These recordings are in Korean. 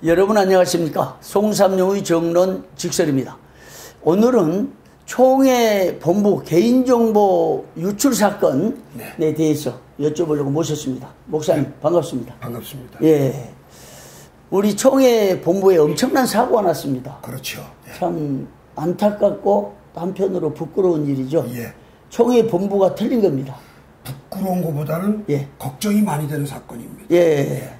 여러분 안녕하십니까. 송삼룡의 정론 직설입니다. 오늘은 총회 본부 개인정보 유출 사건에 대해서 여쭤보려고 모셨습니다. 목사님 반갑습니다. 반갑습니다. 예, 우리 총회 본부에 엄청난 사고가 났습니다. 그렇죠. 예. 참 안타깝고 한편으로 부끄러운 일이죠. 예. 총회 본부가 틀린 겁니다. 부끄러운 것보다는 걱정이 많이 되는 사건입니다. 예.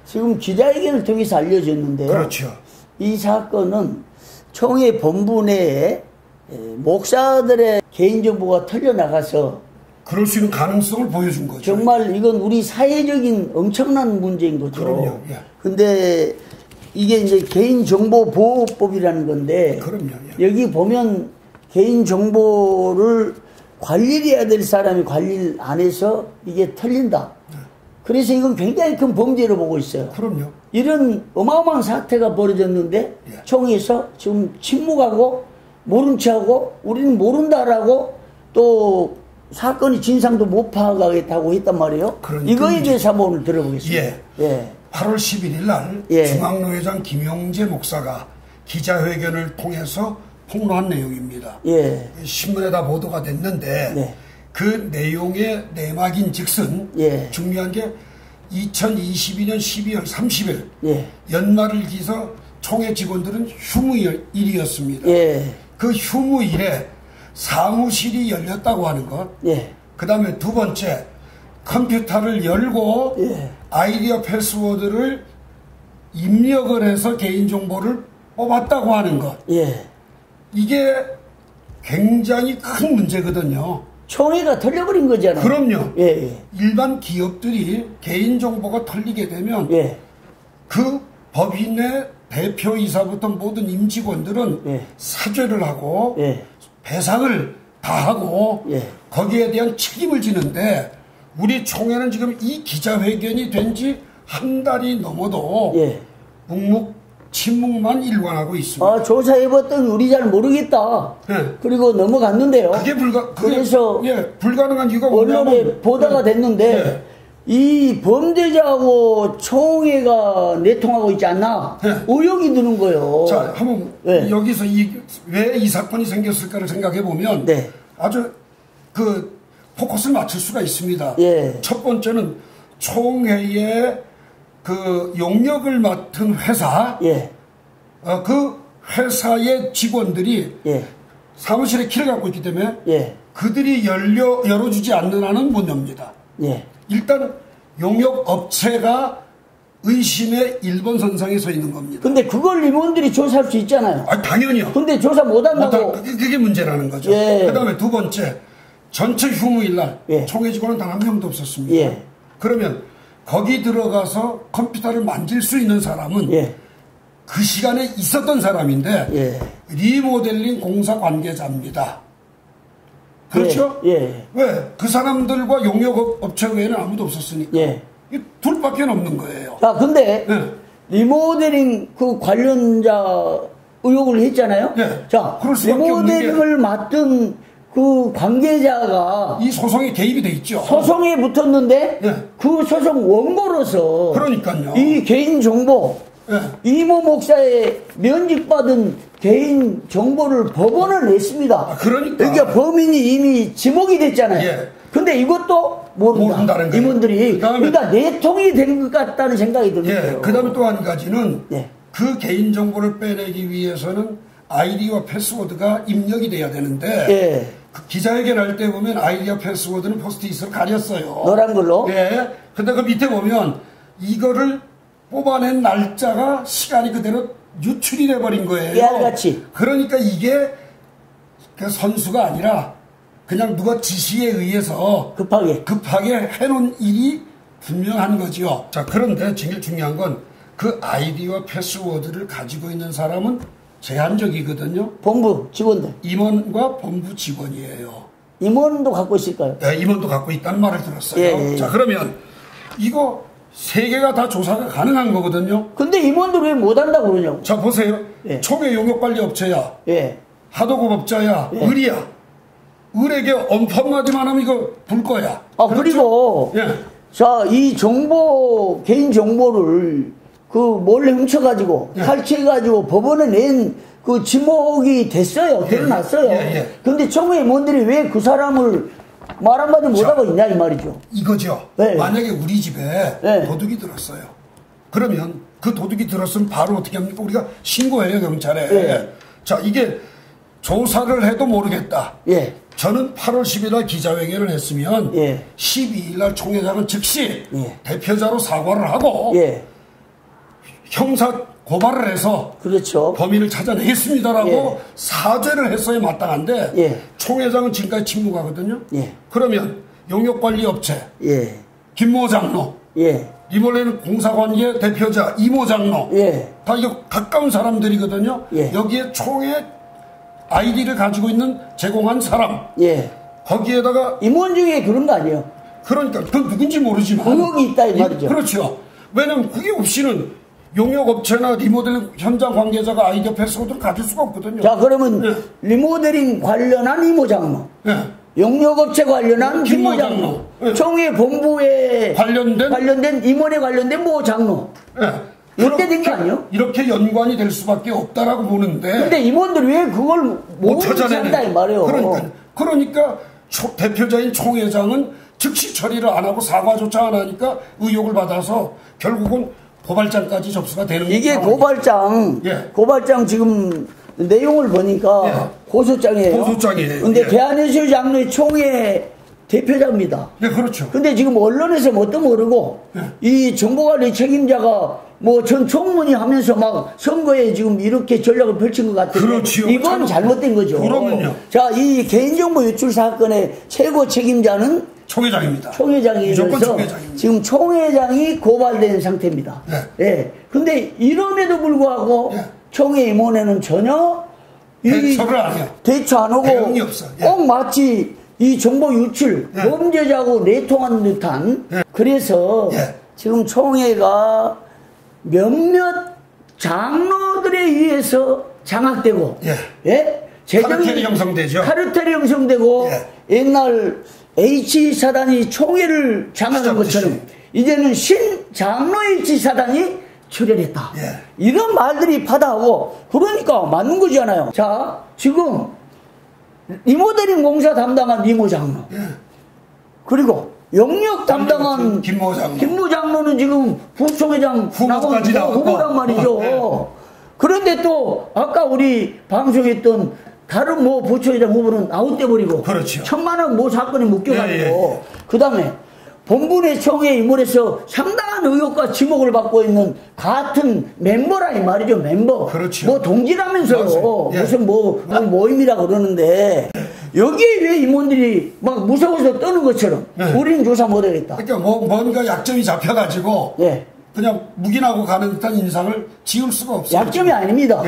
지금 기자회견을 통해서 알려졌는데요. 그렇죠. 이 사건은 총회 본부 내에 목사들의 개인정보가 털려나가서 그럴 수 있는 가능성을 보여준 거죠. 정말 이건 우리 사회적인 엄청난 문제인 거죠. 그럼요. 예. 근데 이게 이제 개인정보보호법이라는 건데 그럼요. 예. 여기 보면 개인정보를 관리해야 될 사람이 관리를 안 해서 이게 털린다. 그래서 이건 굉장히 큰 범죄로 보고 있어요. 그럼요. 이런 어마어마한 사태가 벌어졌는데 총회에서 지금 침묵하고 모른 체하고 우리는 모른다라고 또 사건의 진상도 못 파악하겠다고 했단 말이에요. 그러니까 이거에 대해서 한번 오늘 들어보겠습니다. 예. 8월 11일 날 중앙노회장 김용재 목사가 기자회견을 통해서 폭로한 내용입니다. 신문에 다 보도가 됐는데 그 내용의 내막인 즉슨 중요한 게 2022년 12월 30일 연말을 기서 총회 직원들은 휴무일이었습니다. 그 휴무일에 사무실이 열렸다고 하는 것. 그 다음에 두 번째, 컴퓨터를 열고 아이디어 패스워드를 입력을 해서 개인정보를 뽑았다고 하는 것. 이게 굉장히 큰 문제거든요. 총회가 털려버린 거잖아요. 그럼요. 일반 기업들이 개인정보가 털리게 되면 그 법인의 대표이사부터 모든 임직원들은 사죄를 하고 배상을 다 하고 거기에 대한 책임을 지는데 우리 총회는 지금 이 기자회견이 된 지 한 달이 넘어도 침묵만 일관하고 있습니다. 조사해봤더니 우리 잘 모르겠다. 그리고 넘어갔는데요. 그래서 불가능한 이유가 뭐냐면 언론에 보도가 됐는데 이 범죄자하고 총회가 내통하고 있지 않나 의혹이 드는 거예요. 자, 한번 여기서 왜 이 사건이 생겼을까를 생각해 보면 아주 그 포커스를 맞출 수가 있습니다. 첫 번째는 총회의 그 용역을 맡은 회사, 그 회사의 직원들이 사무실에 키를 갖고 있기 때문에 그들이 열어주지 않는 한은 못 엽니다. 일단 용역 업체가 의심의 1번 선상에 서 있는 겁니다. 근데 그걸 임원들이 조사할 수 있잖아요. 당연히요. 근데 조사 못 한다고. 그게 문제라는 거죠. 그 다음에 두 번째, 전체 휴무일날 총회 직원은 단 한 명도 없었습니다. 그러면 거기 들어가서 컴퓨터를 만질 수 있는 사람은 그 시간에 있었던 사람인데 리모델링 공사 관계자입니다. 그렇죠? 왜? 그 사람들과 용역 업체 외에는 아무도 없었으니까. 둘밖에 없는 거예요. 근데 리모델링 그 관련자 의혹을 했잖아요. 자, 리모델링을 맡은 그 관계자가 이 소송에 개입이 돼 있죠. 소송에 붙었는데 그 소송 원고로서 그러니까요. 이 개인정보 이모 목사의 면직받은 개인정보를 법원을 냈습니다. 그러니까 범인이 이미 지목이 됐잖아요. 근데 이것도 모른다는 거예요. 임원들이. 그러니까 내통이 된 것 같다는 생각이 드는데요. 그 다음에 또 한 가지는 그 개인정보를 빼내기 위해서는 아이디와 패스워드가 입력이 돼야 되는데 그 기자회견 할 때 보면 아이디어 패스워드는 포스트잇으로 가렸어요. 노란 걸로? 근데 그 밑에 보면 이거를 뽑아낸 날짜가 시간이 그대로 유출이 돼버린 거예요. 깨알같이. 그러니까 이게 그 선수가 아니라 그냥 누가 지시에 의해서 급하게 해놓은 일이 분명한 거지요. 자, 그런데 제일 중요한 건 그 아이디와 패스워드를 가지고 있는 사람은 제한적이거든요. 본부 직원들. 임원과 본부 직원이에요. 임원도 갖고 있을까요? 임원도 갖고 있다는 말을 들었어요. 자, 그러면 이거 세 개가 다 조사가 가능한 거거든요. 근데 임원들 왜 못한다고 그러냐고. 자, 보세요. 총회 용역관리업체야. 하도급업자야. 을이야. 을에게 엄판마디만 하면 이거 불 거야. 그리고 자, 이 정보 개인 정보를 그 몰래 훔쳐가지고 탈취해가지고 법원에 낸 그 지목이 됐어요. 드러났어요. 근데 총회 임원들이 왜 그 사람을 말 한마디 못하고 있냐 이 말이죠. 이거죠. 만약에 우리 집에 도둑이 들었어요. 그러면 그 도둑이 들었으면 바로 어떻게 합니까? 우리가 신고해요, 경찰에. 자, 이게 조사를 해도 모르겠다. 저는 8월 10일 날 기자회견을 했으면 12일 날 총회장은 즉시 대표자로 사과를 하고 형사 고발을 해서 그렇죠. 범인을 찾아내겠습니다라고 사죄를 했어야 마땅한데 총회장은 지금까지 침묵하거든요. 그러면 용역관리업체 김모 장로 이번에는 공사관계 대표자 이모 장로 다 이거 가까운 사람들이거든요. 여기에 총회 아이디를 가지고 있는 제공한 사람 거기에다가 임원 중에 그런 거 아니에요? 그러니까 그 누군지 모르지만 의혹이 있다 이 말이죠. 그렇죠. 왜냐면 그게 없이는 용역업체나 리모델링 현장 관계자가 아이디어 패스코드를 가질 수가 없거든요. 자, 그러면 리모델링 관련한 이모 장로, 용역업체 관련한 김모 장로, 총회 본부에 관련된 임원에 관련된 모 장로. 이렇게 된 거 아니에요? 이렇게 연관이 될 수밖에 없다라고 보는데. 근데 임원들이 왜 그걸 못 찾아낸다 이 말이에요. 그러니까 대표자인 총회장은 즉시 처리를 안 하고 사과조차 안 하니까 의혹을 받아서 결국은 고발장까지 접수가 되는 거예요. 이게 고발장 지금 내용을 보니까 고소장이에요. 고소장이에요. 근데 대한예술 장로의 총회 대표자입니다. 그렇죠. 근데 지금 언론에서 뭣도 모르고 이 정보관리 책임자가 뭐 전 총무니 하면서 막 선거에 지금 이렇게 전략을 펼친 것 같은데 그렇죠. 이건 잘못된 거죠. 그러면요. 자, 이 개인정보 유출 사건의 최고 책임자는 총회장입니다. 총회장이면서 지금 총회장이 고발된 상태입니다. 근데 이럼에도 불구하고 총회 임원회는 전혀 대처를 안 해요. 대처 안 하고 대응이 없어. 꼭 마치 이 정보 유출 범죄자하고 내통한 듯한 그래서 지금 총회가 몇몇 장로들에 의해서 장악되고 카르텔이 형성되죠. 카르텔이 형성되고 옛날 H사단이 총회를 장악한 것처럼 이제는 신장로 H사단이 출현했다. 이런 말들이 파다하고 그러니까 맞는 거잖아요. 자, 지금 리모델링 공사 담당한 이모 장로 그리고 영역 담당한 김모 장로는 지금 부총회장 후보란 말이죠. 그런데 또 아까 우리 방송했던 다른 뭐 부총회장 후보는 아웃돼버리고 그렇죠. 1,000만 원 뭐 사건에 묶여가지고 그 다음에 본분의 총회 임원에서 상당한 의혹과 지목을 받고 있는 같은 멤버라 이 말이죠. 멤버. 그렇죠. 뭐 동지라면서요. 무슨 뭐 모임이라 그러는데 여기에 왜 임원들이 막 무서워서 떠는 것처럼 우리는 조사 못하겠다. 그러니까 뭔가 약점이 잡혀가지고 그냥 묵인하고 가는 듯한 인상을 지울 수가 없어요. 약점이 아닙니다.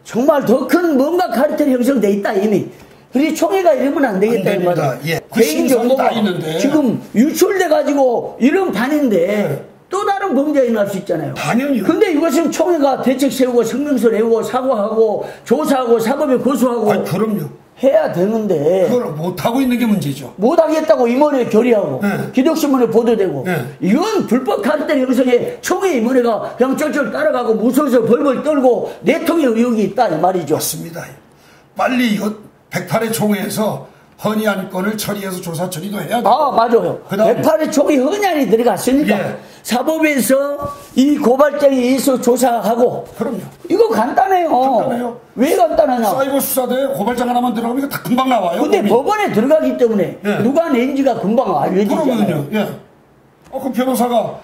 정말 더 큰 뭔가 카르텔이 형성돼 있다 이미. 그래서 총회가 이러면 안 되겠다 이 말이야. 개인 정보가 지금 유출돼 가지고 이런 반인데 또 다른 범죄가 일어날 수 있잖아요. 당연히요. 근데 이것은 총회가 대책 세우고 성명서 내고 사과하고 조사하고 사법에 고소하고 그럼요. 해야 되는데 그걸 못하고 있는 게 문제죠. 못하겠다고 임원회 결의하고 기독신문에 보도되고 이건 불법 카르텔 형성에 총회 임원회가 그냥 쩔쩔 따라가고 무서워서 벌벌 떨고 내통의 의혹이 있다 이 말이죠. 맞습니다. 빨리 이거 108회 총회에서 헌의안 건을 처리해서 조사 처리도 해야 돼요. 맞아요. 108회 총회 헌의안이 들어갔으니까 사법에서 이 고발장에 의해서 조사하고. 그럼요. 이거 간단해요. 왜 간단하냐? 사이버 수사대에 고발장 하나만 들어가면 이거 다 금방 나와요. 근데 법원에 들어가기 때문에 누가 낸지가 금방 알려지잖아요. 그러면요. 그 변호사가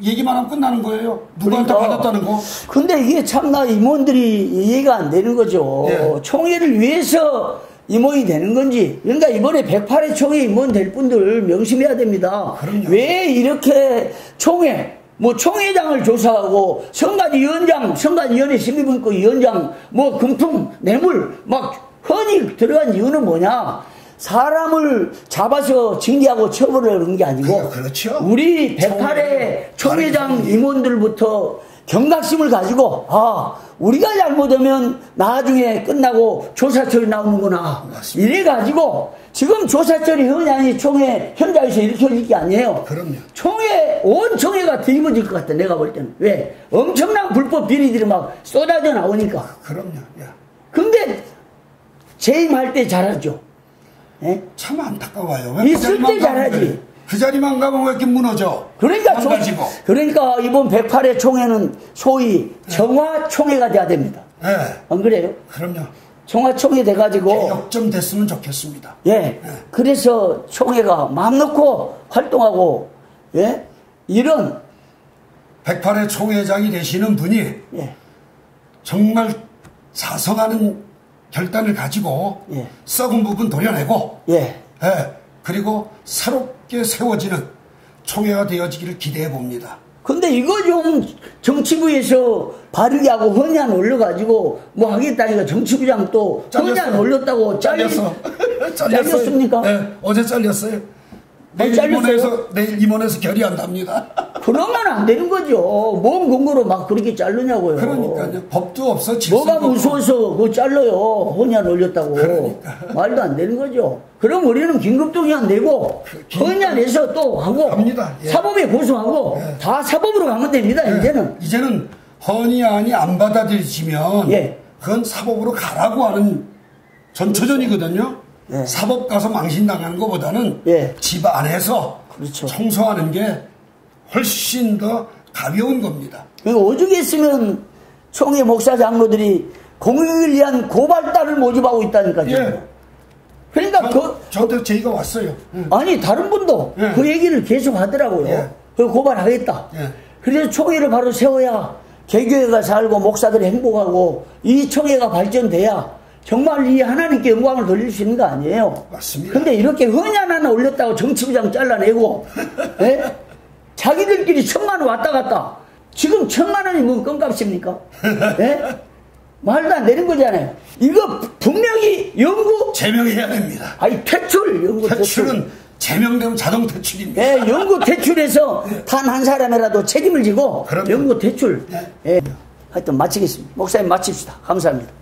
얘기만 하면 끝나는 거예요. 누구한테 받았다는 거. 근데 이게 참나 임원들이 이해가 안 되는 거죠. 총회를 위해서 임원이 되는 건지. 그러니까 이번에 108회 총회 임원 될 분들 명심해야 됩니다. 그럼요. 왜 이렇게 총회, 뭐 총회장을 조사하고 선관위원장, 선관위원회 심의분과 위원장, 뭐 금품, 뇌물 막 흔히 들어간 이유는 뭐냐? 사람을 잡아서 징계하고 처벌을 하는 게 아니고 그렇죠. 우리 108회 총회장 임원들부터 경각심을 가지고 우리가 잘못하면 나중에 끝나고 조사철이 나오는구나. 맞습니다. 이래가지고 지금 조사철이 현안이 총회 현장에서 일으켜질 게 아니에요. 그럼요. 온 총회가 뒤집어질 것 같아, 내가 볼 때는. 왜? 엄청난 불법 비리들이 막 쏟아져 나오니까. 그럼요. 야. 근데 재임할 때 잘하죠. 예? 참 안타까워요. 있을 때 잘하지. 그 자리만 가면 왜 이렇게 무너져? 그러니까 이번 108회 총회는 소위 정화총회가 돼야 됩니다. 네. 안 그래요? 그럼요. 정화총회 돼가지고 개혁 좀 됐으면 좋겠습니다. 예. 네. 그래서 총회가 마음 놓고 활동하고 예? 이런 108회 총회장이 되시는 분이 예. 정말 사성하는 결단을 가지고 예. 썩은 부분 도려내고 예. 예. 그리고 새롭게 세워지는 총회가 되어지기를 기대해 봅니다. 근데 이거 좀 정치부에서 바르게 하고 헌안 올려가지고 뭐 하겠다니까 정치부장 또 헌안 올렸다고 잘렸습니까? 네, 어제 잘렸어요. 내일 임원에서 결의한답니다. 그러면 안 되는 거죠. 뭔 근거로 막 그렇게 자르냐고요. 그러니까요. 법도 없어. 뭐가 무서워서 그거 잘라요. 헌안 올렸다고. 그러니까. 말도 안 되는 거죠. 그럼 우리는 긴급동의안 내고 헌안에서 또 하고 갑니다. 예. 사법에 고소하고 예. 다 사법으로 가면 됩니다. 예. 이제는 헌의안이 안 받아들여지면 예. 그건 사법으로 가라고 하는 전초전이거든요. 예. 사법 가서 망신당하는 것보다는 예. 집 안에서 그렇죠. 청소하는 게 훨씬 더 가벼운 겁니다. 오죽했으면 총회 목사 장로들이 공익을 위한 고발단을 모집하고 있다니까요. 예. 그러니까 저도 제의가 왔어요. 아니 다른 분도 예. 그 얘기를 계속 하더라고요. 예. 그 고발하겠다. 예. 그래서 총회를 바로 세워야 개교회가 살고 목사들이 행복하고 이 총회가 발전돼야 정말 이 하나님께 영광을 돌릴 수 있는 거 아니에요. 맞습니다. 근데 이렇게 헌안 하나 올렸다고 정치부장 잘라내고 예? 자기들끼리 1,000만 원 왔다 갔다. 지금 1,000만 원이 뭔 껌값입니까? 예? 말도 안 되는 거잖아요. 이거 분명히 연구 제명해야 됩니다. 아니 연구 퇴출은 제명되면 자동 퇴출입니다. 예, 연구 퇴출해서 단 한 사람이라도 책임을 지고 그럼요. 연구 퇴출. 네. 예. 하여튼 마치겠습니다. 목사님 마칩시다. 감사합니다.